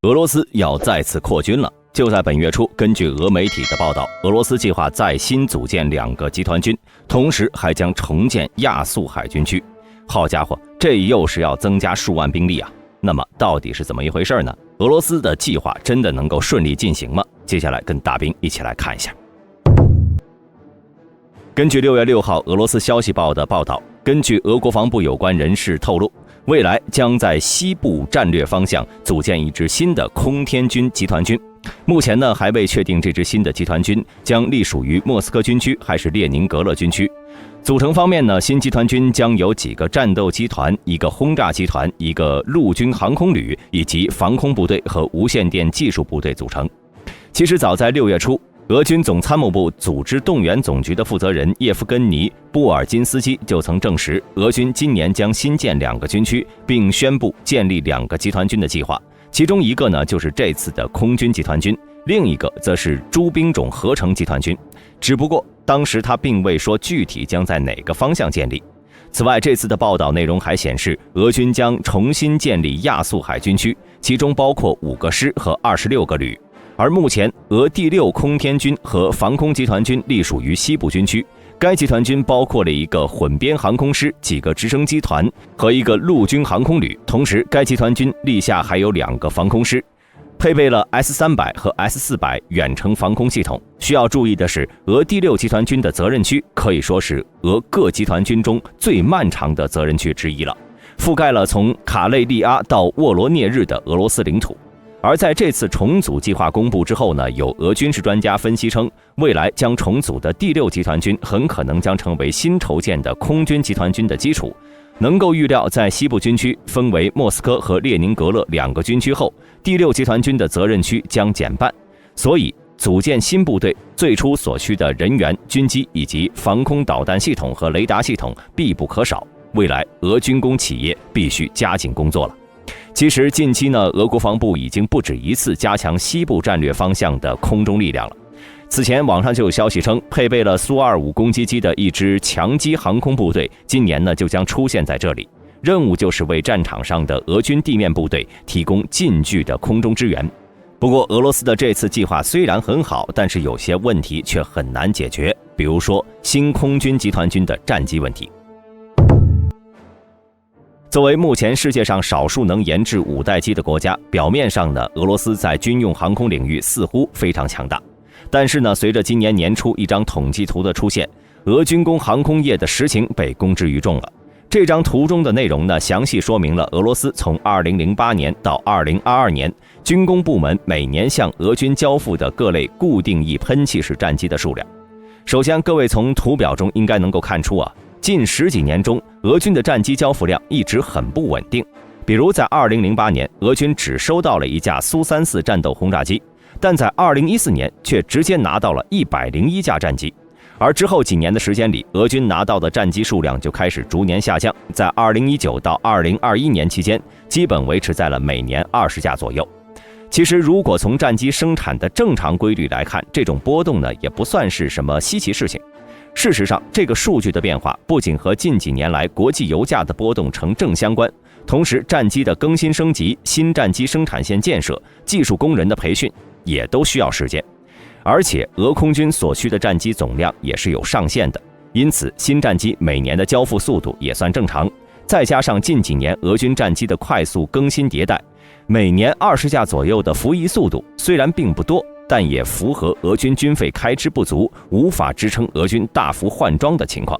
俄罗斯要再次扩军了。就在本月初，根据俄媒体的报道，俄罗斯计划再新组建2个集团军，同时还将重建亚速海军区。好家伙，这又是要增加数万兵力啊！那么到底是怎么一回事呢？俄罗斯的计划真的能够顺利进行吗？接下来跟大兵一起来看一下。根据6月6号俄罗斯消息报的报道，根据俄国防部有关人士透露，未来将在西部战略方向组建一支新的空天军集团军。目前呢，还未确定这支新的集团军将隶属于莫斯科军区还是列宁格勒军区。组成方面呢，新集团军将由几个战斗集团、1个轰炸集团、1个陆军航空旅以及防空部队和无线电技术部队组成。其实早在6月初，俄军总参谋部组织动员总局的负责人叶夫根尼·布尔金斯基就曾证实，俄军今年将新建2个军区，并宣布建立2个集团军的计划。其中一个呢，就是这次的空军集团军，另一个则是诸兵种合成集团军。只不过当时他并未说具体将在哪个方向建立。此外，这次的报道内容还显示，俄军将重新建立亚速海军区，其中包括5个师和26个旅。而目前，俄第6空天军和防空集团军隶属于西部军区，该集团军包括了1个混编航空师、几个直升机团和1个陆军航空旅，同时该集团军立下还有2个防空师，配备了 S300 和 S400 远程防空系统。需要注意的是，俄第6集团军的责任区可以说是俄各集团军中最漫长的责任区之一了，覆盖了从卡累利阿到沃罗涅日的俄罗斯领土。而在这次重组计划公布之后呢，有俄军事专家分析称，未来将重组的第6集团军很可能将成为新筹建的空军集团军的基础。能够预料，在西部军区分为莫斯科和列宁格勒2个军区后，第6集团军的责任区将减半。所以，组建新部队最初所需的人员、军机以及防空导弹系统和雷达系统必不可少。未来，俄军工企业必须加紧工作了。其实近期呢，俄国防部已经不止一次加强西部战略方向的空中力量了。此前网上就有消息称，配备了苏25攻击机的一支强击航空部队，今年呢就将出现在这里，任务就是为战场上的俄军地面部队提供近距的空中支援。不过，俄罗斯的这次计划虽然很好，但是有些问题却很难解决，比如说新空军集团军的战机问题。作为目前世界上少数能研制5代机的国家，表面上呢，俄罗斯在军用航空领域似乎非常强大。但是呢，随着今年年初一张统计图的出现，俄军工航空业的实情被公之于众了。这张图中的内容呢，详细说明了俄罗斯从2008年到2022年，军工部门每年向俄军交付的各类固定翼喷气式战机的数量。首先，各位从图表中应该能够看出啊，近10几年中，俄军的战机交付量一直很不稳定。比如在2008年，俄军只收到了1架苏34战斗轰炸机，但在2014年却直接拿到了101架战机。而之后几年的时间里，俄军拿到的战机数量就开始逐年下降，在2019到2021年期间，基本维持在了每年20架左右。其实，如果从战机生产的正常规律来看，这种波动呢，也不算是什么稀奇事情。事实上，这个数据的变化不仅和近几年来国际油价的波动成正相关，同时战机的更新升级、新战机生产线建设、技术工人的培训也都需要时间。而且，俄空军所需的战机总量也是有上限的，因此新战机每年的交付速度也算正常。再加上近几年俄军战机的快速更新迭代，每年20架左右的服役速度虽然并不多，但也符合俄军军费开支不足，无法支撑俄军大幅换装的情况。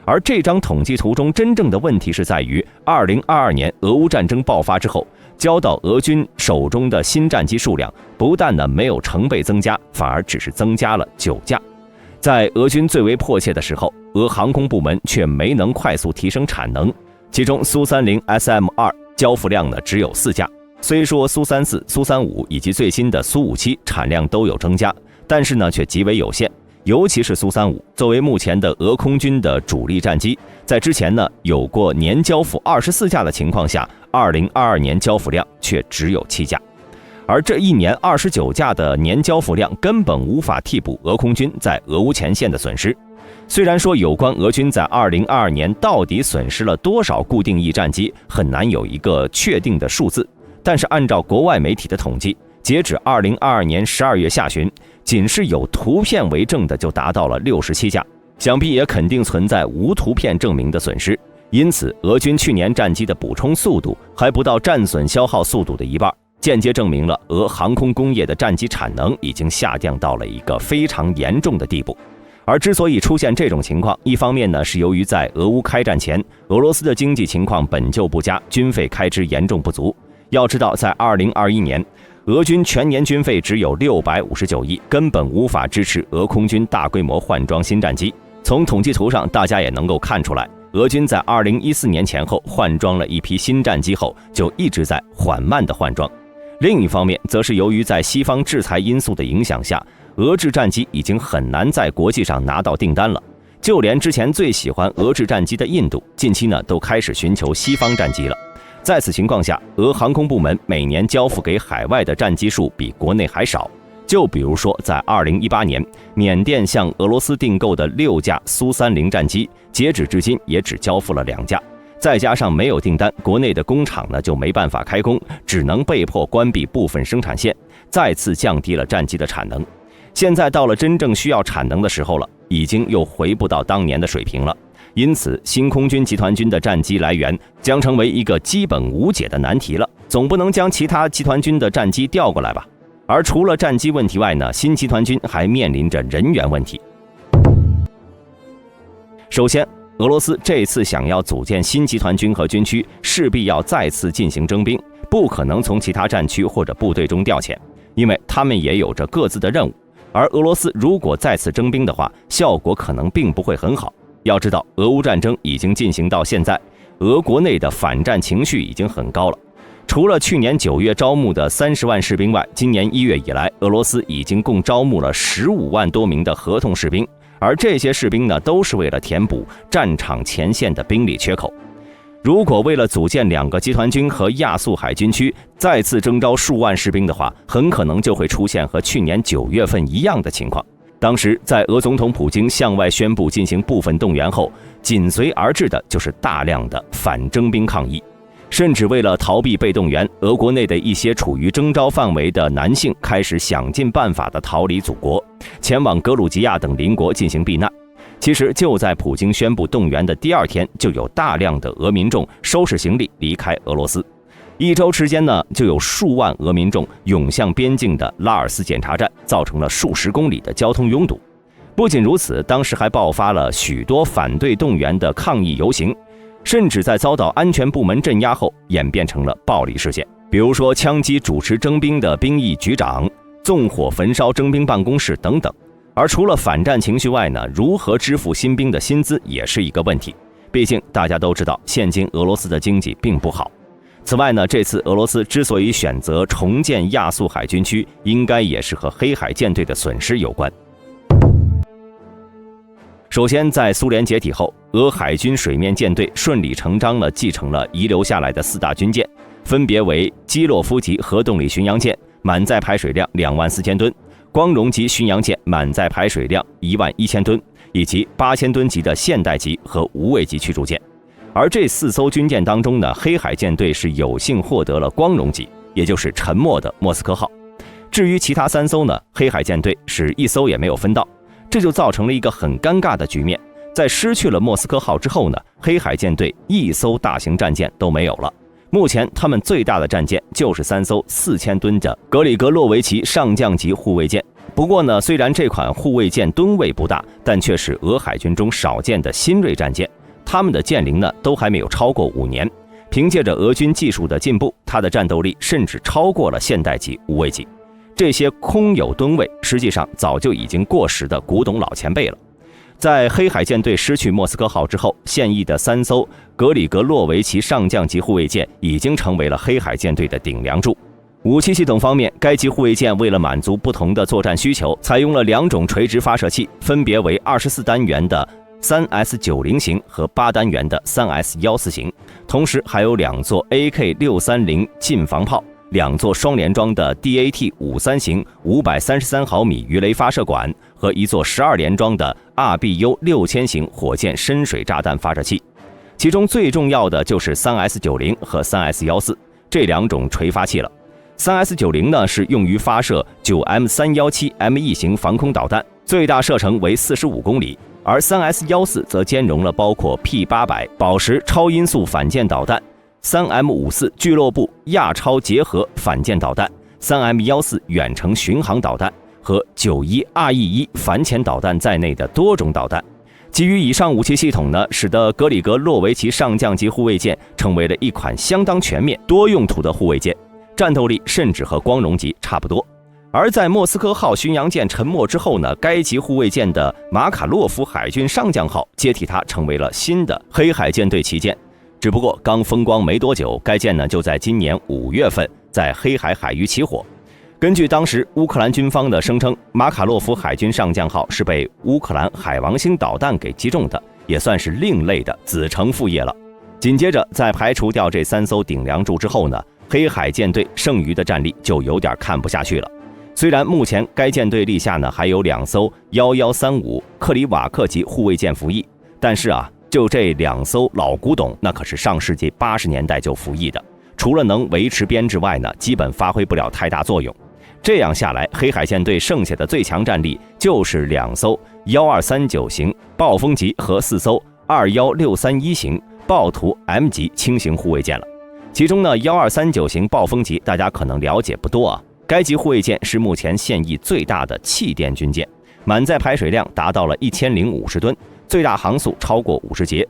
而这张统计图中真正的问题是在于，2022年俄乌战争爆发之后，交到俄军手中的新战机数量不但呢没有成倍增加，反而只是增加了9架。在俄军最为迫切的时候，俄航空部门却没能快速提升产能，其中苏30 SM2 交付量呢只有4架。虽说苏34、苏35以及最新的苏57产量都有增加，但是呢却极为有限。尤其是苏35，作为目前的俄空军的主力战机，在之前呢有过年交付24架的情况下，2022年交付量却只有7架。而这一年29架的年交付量根本无法替补俄空军在俄乌前线的损失。虽然说有关俄军在2022年到底损失了多少固定翼战机很难有一个确定的数字，但是按照国外媒体的统计，截止2022年12月下旬，仅是有图片为证的就达到了67架，想必也肯定存在无图片证明的损失。因此，俄军去年战机的补充速度还不到战损消耗速度的一半，间接证明了俄航空工业的战机产能已经下降到了一个非常严重的地步。而之所以出现这种情况，一方面呢是由于在俄乌开战前，俄罗斯的经济情况本就不佳，军费开支严重不足。要知道，在2021年，俄军全年军费只有659亿，根本无法支持俄空军大规模换装新战机。从统计图上，大家也能够看出来，俄军在2014年前后换装了一批新战机后，就一直在缓慢的换装。另一方面，则是由于在西方制裁因素的影响下，俄制战机已经很难在国际上拿到订单了。就连之前最喜欢俄制战机的印度，近期呢都开始寻求西方战机了。在此情况下，俄航空部门每年交付给海外的战机数比国内还少。就比如说，在2018年，缅甸向俄罗斯订购的6架苏30战机，截止至今也只交付了2架。再加上没有订单，国内的工厂呢就没办法开工，只能被迫关闭部分生产线，再次降低了战机的产能。现在到了真正需要产能的时候了，已经又回不到当年的水平了。因此，新空军集团军的战机来源将成为一个基本无解的难题了。总不能将其他集团军的战机调过来吧？而除了战机问题外呢，新集团军还面临着人员问题。首先，俄罗斯这次想要组建新集团军和军区，势必要再次进行征兵，不可能从其他战区或者部队中调遣，因为他们也有着各自的任务。而俄罗斯如果再次征兵的话，效果可能并不会很好。要知道，俄乌战争已经进行到现在，俄国内的反战情绪已经很高了。除了去年9月招募的30万士兵外，今年1月以来，俄罗斯已经共招募了15万多名的合同士兵，而这些士兵呢，都是为了填补战场前线的兵力缺口。如果为了组建2个集团军和亚速海军区，再次征召数万士兵的话，很可能就会出现和去年9月份一样的情况。当时，在俄总统普京向外宣布进行部分动员后，紧随而至的就是大量的反征兵抗议。甚至为了逃避被动员，俄国内的一些处于征召范围的男性开始想尽办法地逃离祖国，前往格鲁吉亚等邻国进行避难。其实就在普京宣布动员的第2天，就有大量的俄民众收拾行李离开俄罗斯。1周时间呢，就有数万俄民众涌向边境的拉尔斯检查站，造成了数十公里的交通拥堵。不仅如此，当时还爆发了许多反对动员的抗议游行，甚至在遭到安全部门镇压后，演变成了暴力事件。比如说枪击主持征兵的兵役局长，纵火焚烧征兵办公室等等。而除了反战情绪外呢，如何支付新兵的薪资也是一个问题。毕竟大家都知道，现今俄罗斯的经济并不好。此外呢，这次俄罗斯之所以选择重建亚速海军区，应该也是和黑海舰队的损失有关。首先，在苏联解体后，俄海军水面舰队顺理成章地继承了遗留下来的4大军舰，分别为基洛夫级核动力巡洋舰，满载排水量24000吨；光荣级巡洋舰，满载排水量11000吨，以及8000吨级的现代级和无畏级驱逐舰。而这4艘军舰当中呢，黑海舰队是有幸获得了光荣级，也就是沉没的莫斯科号。至于其他3艘呢，黑海舰队是1艘也没有分到。这就造成了一个很尴尬的局面，在失去了莫斯科号之后呢，黑海舰队1艘大型战舰都没有了。目前他们最大的战舰就是3艘4000吨的格里格洛维奇上将级护卫舰。不过呢，虽然这款护卫舰吨位不大，但却是俄海军中少见的新锐战舰，他们的舰龄呢都还没有超过5年。凭借着俄军技术的进步，它的战斗力甚至超过了现代级、无畏级。这些空有吨位，实际上早就已经过时的古董老前辈了。在黑海舰队失去莫斯科号之后，现役的3艘格里格洛维奇上将级护卫舰已经成为了黑海舰队的顶梁柱。武器系统方面，该级护卫舰为了满足不同的作战需求，采用了2种垂直发射器，分别为24单元的 3S90 型和8单元的 3S14 型，同时还有2座 AK630 近防炮，2座双联装的 DAT-53 型533毫米鱼雷发射管和1座12联装的 RBU6000 型火箭深水炸弹发射器。其中最重要的就是 3S90 和 3S14，这2种垂发器了。3S90呢是用于发射 9M317ME 型防空导弹，最大射程为45公里，而 3S14 则兼容了包括 P800 宝石超音速反舰导弹、3M54俱乐部亚超结合反舰导弹、3M14远程巡航导弹和91RE1反潜导弹在内的多种导弹。基于以上武器系统呢，使得格里格洛维奇上将级护卫舰成为了一款相当全面、多用途的护卫舰，战斗力甚至和光荣级差不多。而在莫斯科号巡洋舰沉没之后呢，该级护卫舰的马卡洛夫海军上将号接替它成为了新的黑海舰队旗舰。只不过刚风光没多久，该舰呢就在今年5月份在黑海海域起火。根据当时乌克兰军方的声称，马卡洛夫海军上将号是被乌克兰海王星导弹给击中的，也算是另类的子承父业了。紧接着在排除掉这3艘顶梁柱之后呢，黑海舰队剩余的战力就有点看不下去了。虽然目前该舰队立下呢还有2艘1135克里瓦克级护卫舰服役，但是就这2艘老古董，那可是上世纪80年代就服役的，除了能维持编制外呢，基本发挥不了太大作用。这样下来，黑海舰队剩下的最强战力就是2艘1239型暴风级和4艘21631型暴徒 M 级轻型护卫舰了。其中呢，1239型暴风级大家可能了解不多该级护卫舰是目前现役最大的气垫军舰，满载排水量达到了1050吨，最大航速超过50节。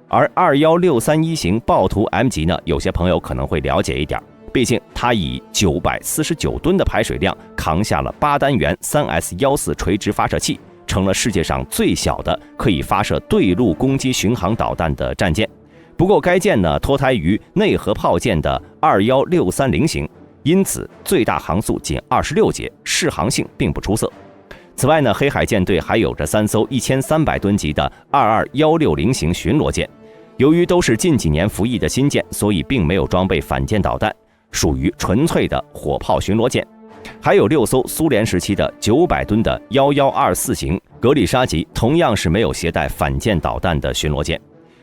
而21631型暴徒 M 级呢，有些朋友可能会了解一点，毕竟它以949吨的排水量扛下了8单元 3S14 垂直发射器，成了世界上最小的可以发射对陆攻击巡航导弹的战舰。不过该舰呢脱胎于内核炮舰的21630型，因此最大航速仅26节，适航性并不出色。此外呢，黑海舰队还有着3艘1300吨级的22160型巡逻舰，由于都是近几年服役的新舰，所以并没有装备反舰导弹，属于纯粹的火炮巡逻舰。还有6艘苏联时期的900吨的1124型格里沙级，同样是没有携带反舰导弹的巡逻舰。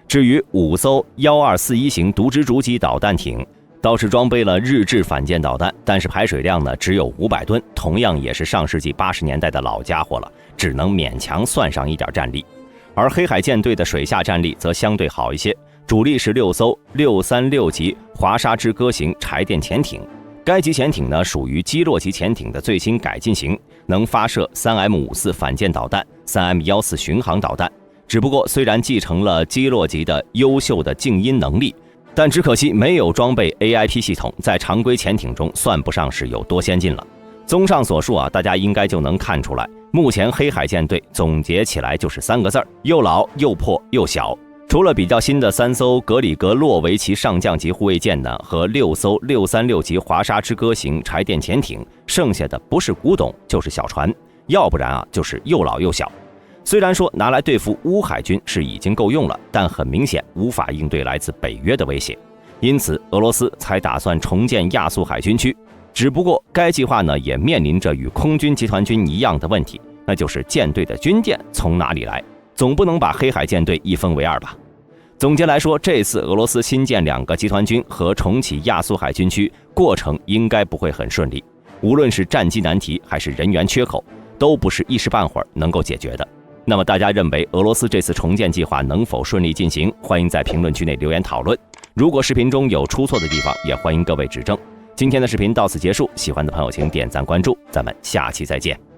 至于5艘1241型独蜘蛛级导弹艇，倒是装备了日制反舰导弹，但是排水量呢只有500吨，同样也是上世纪80年代的老家伙了，只能勉强算上一点战力。而黑海舰队的水下战力则相对好一些，主力是6艘636级华沙之歌型柴电潜艇。该级潜艇呢属于基洛级潜艇的最新改进型，能发射 3M54 反舰导弹、3M14 巡航导弹。只不过虽然继承了基洛级的优秀的静音能力，但只可惜没有装备 AIP 系统，在常规潜艇中算不上是有多先进了。综上所述大家应该就能看出来，目前黑海舰队总结起来就是3个字：又老又破又小。除了比较新的3艘格里格洛维奇上将级护卫舰呢和6艘636级华沙之歌型柴电潜艇，剩下的不是古董就是小船，要不然就是又老又小。虽然说拿来对付乌海军是已经够用了，但很明显无法应对来自北约的威胁，因此俄罗斯才打算重建亚速海军区。只不过该计划呢也面临着与空军集团军一样的问题，那就是舰队的军舰从哪里来，总不能把黑海舰队一分为二吧。总结来说，这次俄罗斯新建2个集团军和重启亚速海军区过程应该不会很顺利，无论是战机难题还是人员缺口，都不是一时半会儿能够解决的。那么大家认为俄罗斯这次重建计划能否顺利进行？欢迎在评论区内留言讨论。如果视频中有出错的地方，也欢迎各位指正。今天的视频到此结束，喜欢的朋友请点赞关注，咱们下期再见。